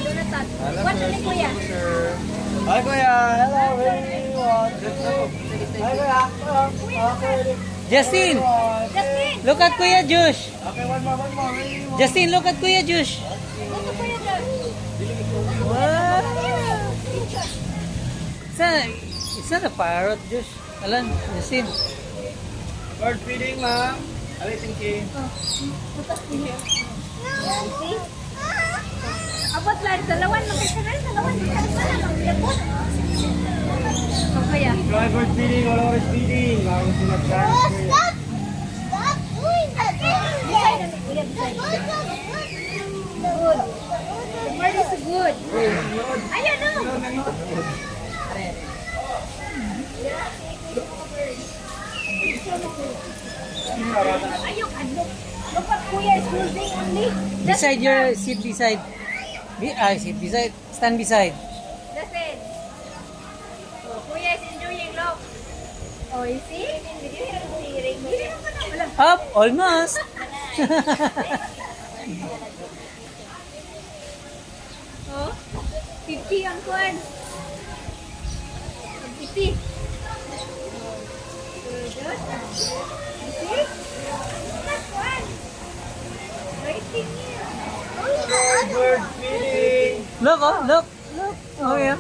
Jonathan. What's your name, Kuya? Hi, Kuya. Hello, everyone. Hi, Kuya. Justin, Justin! look at Kuya Josh. Okay, one more. Justin, look at Kuya Josh. Look at Kuya Josh. Wow. It's not a parrot, Josh. Alan, Justin. Bird feeding, ma'am. Alisin ki. See? Abot lang, dalawan lang kayo na, dalawan lang kayo na, labot. O kaya? Try bird feeding, all over feeding. Bago sinag-dance. Beside na, Kuya, beside. Good. The bird is good. Ayan o. Ayok, ano? Look at Kuya is holding only. Beside your seat beside. Seat beside. Stand beside. That's it. Oh, Kuya is enjoying, look. Oh, you see? Wala. Up, almost. Oh, 50 ang kuwan. 50. Good. You see? That one. Rating niya. Bird feeding. Look, oh, look. Oh, yeah.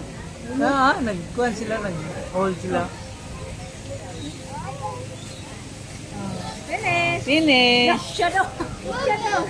Nagkuhan sila, nag-hold sila. Finish. Finish. Shadow. Shadow.